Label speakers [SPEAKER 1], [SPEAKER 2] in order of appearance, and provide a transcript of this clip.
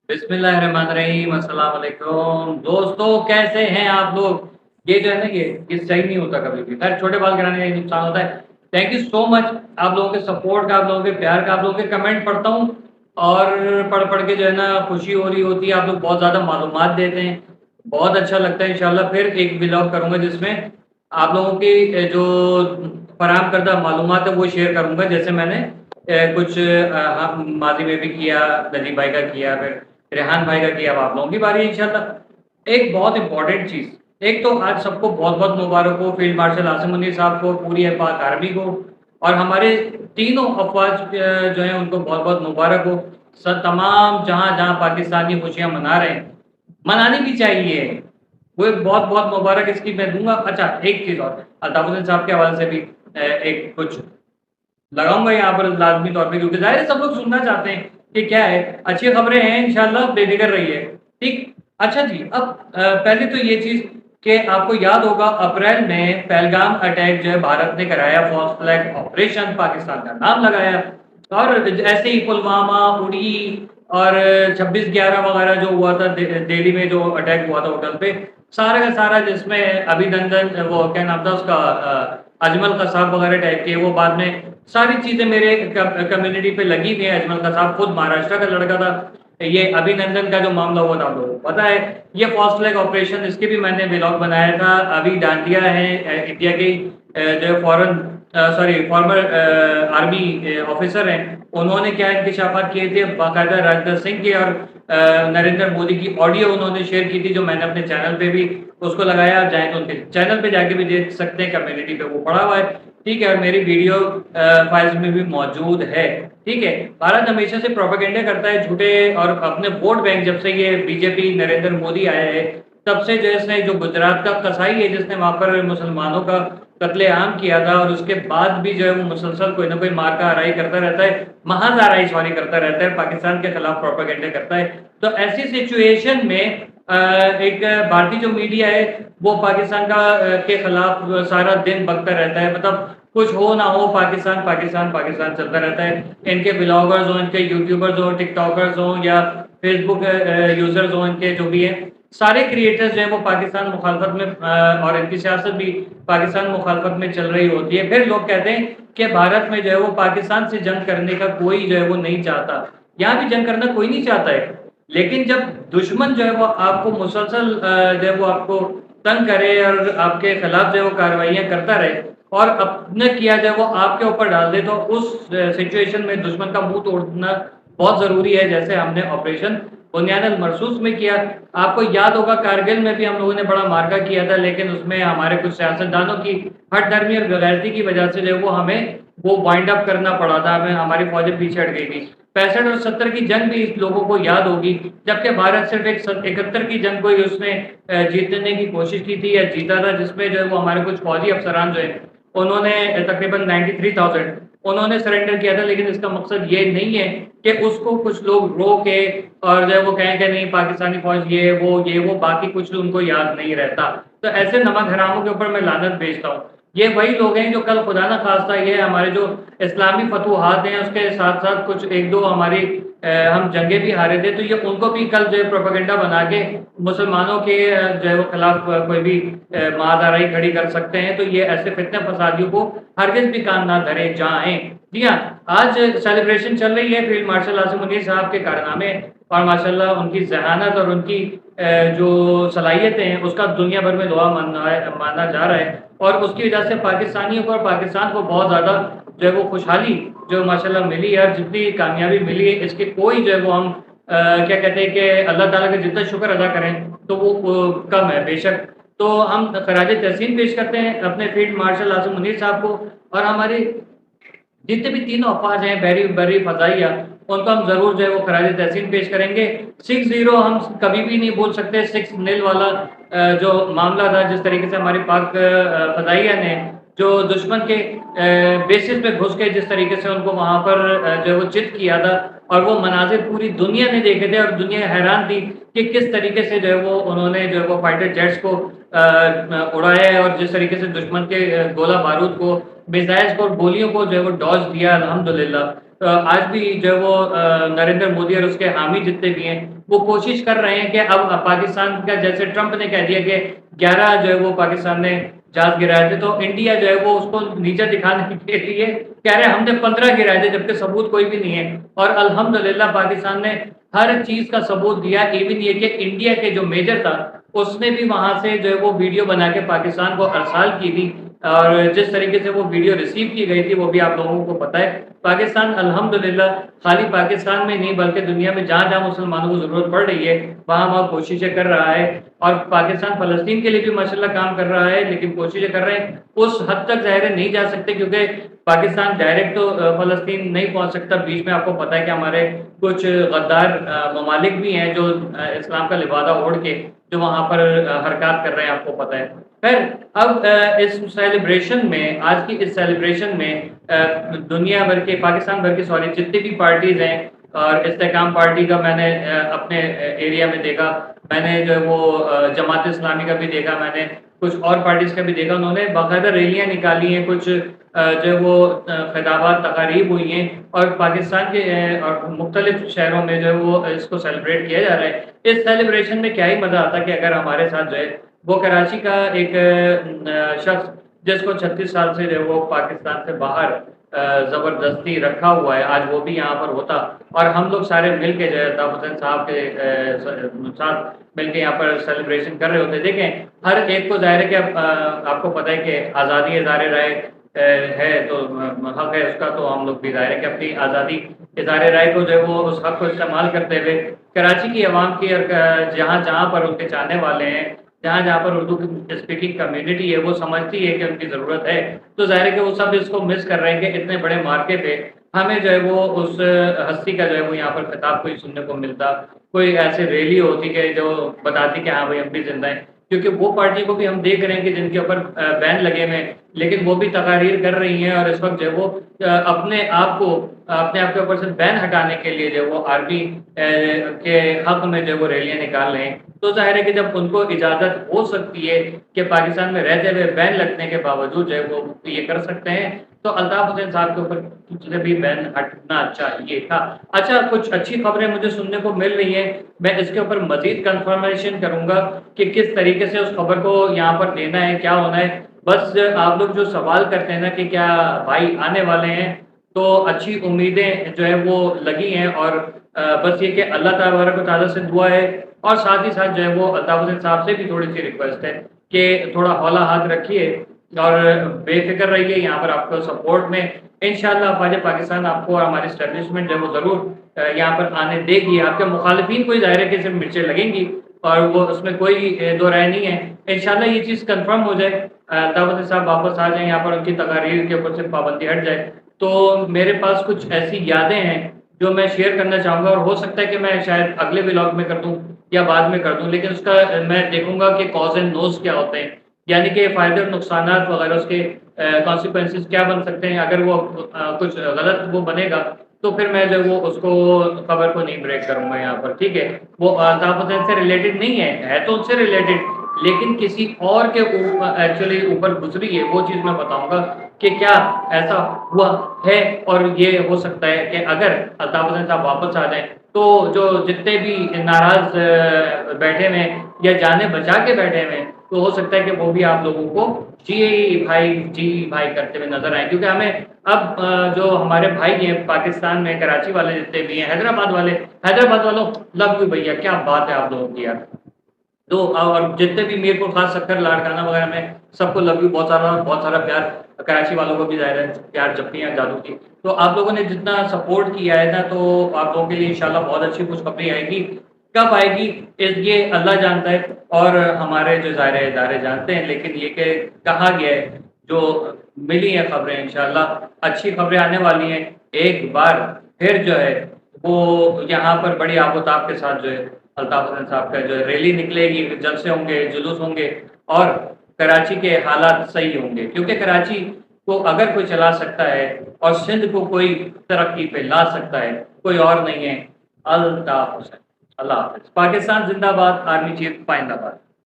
[SPEAKER 1] बिस्मिल्लाहिर्रहमानिर्रहीम। अस्सलाम वालेकुम दोस्तों, कैसे हैं आप लोग। ये जो है ना, ये सही नहीं होता कभी भी। खैर, छोटे बाल गिराने का ये नुकसान होता है। थैंक यू सो मच आप लोगों के सपोर्ट का, आप लोगों के प्यार का। आप लोगों के कमेंट पढ़ता हूँ और पढ़ पढ़ के जो है ना खुशी हो रही होती है। आप लोग बहुत ज़्यादा मालूमात देते हैं, बहुत अच्छा लगता है। इंशाल्लाह फिर एक व्लॉग करूँगा जिसमें आप लोगों की जो फराहम करदा मालूमात है वो शेयर करूँगा। जैसे मैंने कुछ माजी में भी किया, नजीब भाई का किया, फिर रेहान भाई का किया। अब आप लोगों की बारी है इंशाल्लाह। एक बहुत इंपॉर्टेंट चीज़, एक तो आज सबको बहुत बहुत मुबारक हो, फील्ड मार्शल आसिम मुनीर साहब को, पूरी पाक आर्मी को, और हमारे तीनों अफवाज जो हैं उनको बहुत बहुत मुबारक हो। सब तमाम जहाँ जहाँ पाकिस्तानी खुशियाँ मना रहे हैं, मनानी भी चाहिए। वो एक बहुत बहुत मुबारक इसकी मैं दूंगा। अच्छा, एक चीज़ और अल्ताफ हुसैन साहब के हवाले से भी एक कुछ लगाऊंगा यहाँ पर लाजमी तौर पे, क्योंकि जाहिर है सब लोग सुनना चाहते हैं कि क्या है। अच्छी खबरें हैं, इंशाल्लाह बेफिक्र रहिए। ठीक। अच्छा जी, अब पहले तो ये चीज़ कि आपको याद होगा अप्रैल में पहलगाम अटैक जो है भारत ने कराया, फॉल्स फ्लैग ऑपरेशन, पाकिस्तान का नाम लगाया। और ऐसे ही पुलवामा, उड़ी और 26/11 वगैरह जो हुआ था, दिल्ली में जो अटैक हुआ था होटल पे, सारा का सारा, जिसमें अभिनंदन, वो क्या नाम था उसका, अजमल कसाब वगैरह टाइप के, वो बाद में सारी चीज़ें मेरे कम्युनिटी पे लगी हुई है। अजमल कसाब खुद महाराष्ट्र का लड़का था। ये अभिनंदन का जो मामला हुआ था आप लोगों को पता है। ये फॉल्स फ्लैग ऑपरेशन, इसके भी मैंने व्लॉग बनाया था। अभी डांडिया है, इंडिया की जो foreign sorry farmer army officer हैं, उन्होंने क्या इंकशाफात किए थे बाकायदा राजनाथ सिंह के और नरेंद्र मोदी की ऑडियो उन्होंने शेयर की थी, जो मैंने अपने चैनल पे भी उसको लगाया। आप चाहें तो उनके चैनल पे जाके भी देख सकते हैं, कम्युनिटी पे वो पड़ा हुआ है। ठीक है, और मेरी वीडियो फाइल्स में भी मौजूद है। ठीक है। भारत हमेशा से प्रोपेगेंडा करता है झूठे, और अपने वोट बैंक जब से ये बीजेपी नरेंद्र मोदी आया है तब से, जो इसने जो गुजरात का कसाई है जिसने वहां पर मुसलमानों का कत्लेआम किया था, और उसके बाद भी जो है वो मुसलसल कोई ना कोई मार का आराई करता रहता है, महाज आराई सॉरी करता रहता है, पाकिस्तान के खिलाफ प्रोपेगेंडा करता है। तो ऐसी सिचुएशन में एक भारतीय जो मीडिया है वो पाकिस्तान का के खिलाफ सारा दिन बकता रहता है। मतलब कुछ हो ना हो, पाकिस्तान पाकिस्तान पाकिस्तान चलता रहता है। इनके ब्लॉगर्स हो, इनके यूट्यूबर्स हो, टिकटॉकर्स हो, या फेसबुक यूजर्स हो, इनके जो भी हैं सारे क्रिएटर्स जो है वो पाकिस्तान मुखालफत में और इनकी सियासत भी पाकिस्तान मुखालफत में चल रही होती है। फिर लोग कहते हैं कि भारत में जो है वो पाकिस्तान से जंग करने का कोई जो है वो नहीं चाहता। यहाँ भी जंग करना कोई नहीं चाहता है, लेकिन जब दुश्मन जो है वो आपको मुसलसल जो है वो आपको तंग करे और आपके खिलाफ जो है वो कार्रवाइयाँ करता रहे और अपने किया जाए वो आपके ऊपर डाल दे, तो उस सिचुएशन में दुश्मन का मुंह तोड़ना बहुत ज़रूरी है, जैसे हमने ऑपरेशन बुनियादल मरसूस में किया। आपको याद होगा कारगिल में भी हम लोगों ने बड़ा मार्का किया था, लेकिन उसमें हमारे कुछ सियासतदानों की हट धर्मी और बेगैरती की वजह से जो है वो हमें वो वाइंड अप करना पड़ा था, हमें हमारी फौजें पीछे हट गई थी। 65 और 70 की जंग भी इस लोगों को याद होगी, जबकि भारत सिर्फ एक 71 की जंग को ही उसने जीतने की कोशिश की थी या जीता था, जिसमें जो है वो हमारे कुछ फौजी अफसरान जो है उन्होंने तकरीबन 93,000 उन्होंने सरेंडर किया था। लेकिन इसका मकसद ये नहीं है कि उसको कुछ लोग रो के और जो है वो कहें कि नहीं पाकिस्तानी फौज ये वो, बाकी कुछ उनको याद नहीं रहता। तो ऐसे नमक हरामों के ऊपर मैं लानत भेजता हूँ। ये वही लोग हैं जो कल खुदा ना खास्ता ये हमारे जो इस्लामी फतूहात हैं उसके साथ साथ कुछ एक दो हमारी हम जंगे भी हारे थे, तो ये उनको भी कल जो है प्रोपेगेंडा बना के मुसलमानों के जो है वो खिलाफ कोई भी मादाराई खड़ी कर सकते हैं। तो ये ऐसे फितने फसादियों को हरगिज भी कान ना धरे जाएं। जी हाँ, आज सेलिब्रेशन चल रही है फील्ड मार्शल आसिम मुनीर साहब के कारनामे, और माशाल्लाह उनकी जहानत और उनकी जो सलाहियतें हैं उसका दुनिया भर में दुआ माना जा रहा है। और उसकी वजह से पाकिस्तानियों को और पाकिस्तान को बहुत ज़्यादा जो है वो खुशहाली जो माशाल्लाह मिली है, और जितनी कामयाबी मिली है इसके कोई जो है वो हम क्या कहते हैं कि अल्लाह ताला का जितना शुक्र अदा करें तो वो कम है बेशक। तो हम खराज तहसीन पेश करते हैं अपने फील्ड मार्शल आसिम मुनीर साहब को, और हमारे जितने भी तीनों अफवाज हैं बहरी बरी फजाइया, उनको हम जरूर जो है वो खराज तहसीन पेश करेंगे। 6-0 हम कभी भी नहीं बोल सकते। 6-0 वाला जो मामला था, जिस तरीके से हमारी पाक फजाइया ने जो दुश्मन के बेसिस पे घुस के जिस तरीके से उनको वहां पर जो है वो चित किया था, और वो मनाजिर पूरी दुनिया ने देखे थे और दुनिया हैरान थी कि किस तरीके से जो है वो उन्होंने जो है वो फाइटर जेट्स को उड़ाया है, और जिस तरीके से दुश्मन के गोला बारूद को, मिसाइल्स को और गोलियों को जो है वो डॉज दिया अल्हम्दुलिल्लाह। آج بھی جو ہے وہ نریندر مودی اور اس کے حامی جتنے بھی ہیں وہ کوشش کر رہے ہیں کہ اب پاکستان کا، جیسے ٹرمپ نے کہہ دیا کہ 11 جو ہے وہ پاکستان نے جہاز گرائے تھے، تو انڈیا جو ہے وہ اس کو نیچے دکھانے کے لیے کہہ رہے ہیں ہم نے 15 گرائے تھے، جبکہ ثبوت کوئی بھی نہیں ہے۔ اور الحمدللہ پاکستان نے ہر چیز کا ثبوت دیا، ایون یہ کہ انڈیا کے جو میجر تھا اس نے بھی وہاں سے جو ہے وہ ویڈیو بنا کے پاکستان کو ارسال کی تھی، اور جس طریقے سے وہ ویڈیو ریسیو کی گئی تھی وہ بھی آپ لوگوں کو پتہ ہے۔ پاکستان الحمدللہ خالی پاکستان میں نہیں بلکہ دنیا میں جہاں جہاں مسلمانوں کو ضرورت پڑ رہی ہے وہاں وہاں کوششیں کر رہا ہے، اور پاکستان فلسطین کے لیے بھی ماشاءاللہ کام کر رہا ہے، لیکن کوششیں کر رہے ہیں اس حد تک ظاہر نہیں جا سکتے کیونکہ پاکستان ڈائریکٹ تو فلسطین نہیں پہنچ سکتا۔ بیچ میں آپ کو پتہ ہے کہ ہمارے کچھ غدار ممالک بھی ہیں جو اسلام کا لبادہ اوڑھ کے جو وہاں پر حرکات کر رہے ہیں، آپ کو پتہ ہے۔ خیر، اب اس سیلیبریشن میں، آج کی اس سیلیبریشن میں دنیا بھر کے، پاکستان بھر کے جتنی بھی پارٹیز ہیں، اور استحکام پارٹی کا میں نے اپنے ایریا میں دیکھا، میں نے جو ہے وہ جماعت اسلامی کا بھی دیکھا، میں نے کچھ اور پارٹیز کا بھی دیکھا، انہوں نے باقاعدہ ریلیاں نکالی ہیں، کچھ جو ہے وہ خطابات تقاریب ہوئی ہیں، اور پاکستان کے اور مختلف شہروں میں جو ہے وہ اس کو سیلیبریٹ کیا جا رہا ہے۔ اس سیلیبریشن میں کیا ہی مزہ آتا کہ اگر ہمارے ساتھ جو ہے وہ کراچی کا ایک شخص جس کو 36 سال سے جو ہے وہ پاکستان سے باہر زبردستی رکھا ہوا ہے، آج وہ بھی یہاں پر ہوتا اور ہم لوگ سارے مل کے جو ہے الطاف حسین صاحب کے ساتھ مل کے یہاں پر سیلیبریشن کر رہے ہوتے۔ دیکھیں، ہر ایک کو ظاہر ہے کہ آپ کو پتہ ہے کہ آزادی اظہار رائے ہے تو حق ہے اس کا، تو ہم لوگ بھی ظاہر ہے کہ اپنی آزادی اظہار رائے کو جو ہے وہ اس حق کو استعمال کرتے ہوئے کراچی کی عوام کی، اور جہاں جہاں پر ان کے چاہنے والے ہیں، جہاں جہاں پر اردو اسپیکنگ کمیونٹی ہے وہ سمجھتی ہے کہ ان کی ضرورت ہے، تو ظاہر ہے کہ وہ سب اس کو مس کر رہے ہیں کہ اتنے بڑے مارکے پہ ہمیں جو ہے وہ اس ہستی کا جو ہے وہ یہاں پر خطاب کوئی سننے کو ملتا، کوئی ایسے ریلی ہوتی کہ جو بتاتی کہ ہاں بھائی ہم بھی زندہ ہیں، کیونکہ وہ پارٹی کو بھی ہم دیکھ رہے ہیں کہ جن کے اوپر بین لگے ہوئے ہیں لیکن وہ بھی تقاریر کر رہی ہیں، اور اس وقت جو ہے وہ اپنے آپ کے اوپر سے بین ہٹانے کے لیے جو ہے وہ آرمی کے حق میں جو ہے وہ ریلیاں نکال رہے ہیں۔ تو ظاہر ہے کہ جب ان کو اجازت ہو سکتی ہے کہ پاکستان میں رہتے ہوئے بین لگنے کے باوجود جو ہے وہ یہ کر سکتے ہیں، تو الطاف حسین صاحب کے اوپر سے بھی بین ہٹنا چاہیے تھا۔ اچھا، کچھ اچھی خبریں مجھے سننے کو مل رہی ہیں، میں اس کے اوپر مزید کنفرمیشن کروں گا کہ کس طریقے سے اس خبر کو یہاں پر لینا ہے، کیا ہونا ہے۔ بس آپ لوگ جو سوال کرتے ہیں نا کہ کیا بھائی آنے والے ہیں، تو اچھی امیدیں جو ہے وہ لگی ہیں، اور بس یہ کہ اللہ تبارک و تعالیٰ سے دعا ہے، اور ساتھ ہی ساتھ جو ہے وہ الطاف حسین صاحب سے بھی تھوڑی سی ریکویسٹ ہے کہ تھوڑا ہولا ہاتھ رکھیے اور بے فکر رہیے، یہاں پر آپ کو سپورٹ میں انشاءاللہ افواج پاکستان آپ کو اور ہماری اسٹیبلشمنٹ جو ہے وہ ضرور یہاں پر آنے دے گی۔ آپ کے مخالفین کوئی ظاہر ہے کہ صرف مرچیں لگیں گی، اور وہ اس میں کوئی دو رائے نہیں ہے۔ انشاءاللہ یہ چیز کنفرم ہو جائے، الطاف حسین صاحب واپس آ جائیں یہاں پر، ان کی تقاریر کے اوپر سے پابندی ہٹ جائے، تو میرے پاس کچھ ایسی یادیں ہیں جو میں شیئر کرنا چاہوں گا، اور ہو سکتا ہے کہ میں شاید اگلے ولاگ میں کر دوں یا بعد میں کر دوں، لیکن اس کا میں دیکھوں گا کہ کاز اینڈ نوز کیا ہوتے ہیں، یعنی کہ فائدے اور نقصانات وغیرہ، اس کے کانسیکوینسز کیا بن سکتے ہیں۔ اگر وہ کچھ غلط وہ بنے گا تو پھر میں جو وہ اس کو خبر کو نہیں بریک کروں گا یہاں پر، ٹھیک ہے۔ وہ الطاف حسین سے ریلیٹڈ نہیں ہے تو ان سے ریلیٹڈ، لیکن کسی اور کے ایکچولی اوپر گزری ہے، وہ چیز میں بتاؤں گا کہ کیا ایسا ہوا ہے، اور یہ ہو سکتا ہے کہ اگر الطاف حسین صاحب واپس آ جائیں تو جو جتنے بھی ناراض بیٹھے ہوئے یا جانے بچا کے بیٹھے ہوئے تو ہو سکتا ہے کہ وہ بھی آپ لوگوں کو جی بھائی کرتے ہوئے نظر آئے، کیونکہ ہمیں اب جو ہمارے بھائی ہیں پاکستان میں، کراچی والے جتنے بھی ہیں، حیدرآباد والوں لو یو بھیا، کیا بات ہے آپ لوگوں کی یار۔ تو اور جتنے بھی میر کو خاص سکر لاڑکانہ وغیرہ میں سب کو لو یو، بہت سارا پیار، کراچی والوں کو بھی ظاہر ہے پیار جپیاں جادو کی۔ تو آپ لوگوں نے جتنا سپورٹ کیا ہے نا، تو آپ لوگوں کے لیے انشاءاللہ بہت اچھی خوشخبری آئے گی۔ کب آئے گی یہ اللہ جانتا ہے، اور ہمارے جو ظاہر ادارے جانتے ہیں، لیکن یہ کہ کہا گیا ہے، جو ملی ہیں خبریں، انشاءاللہ اچھی خبریں آنے والی ہیں۔ ایک بار پھر جو ہے وہ یہاں پر بڑی آب و تاب کے ساتھ جو ہے الطاف حسین صاحب کا جو ہے ریلی نکلے گی، جلسے ہوں گے، جلوس ہوں گے، اور کراچی کے حالات صحیح ہوں گے، کیونکہ کراچی کو اگر کوئی چلا سکتا ہے اور سندھ کو کوئی ترقی پہ لا سکتا ہے، کوئی اور نہیں ہے، الطاف حسین۔ اللہ حافظ۔ پاکستان زندہ باد، آرمی چیف پائندہ باد۔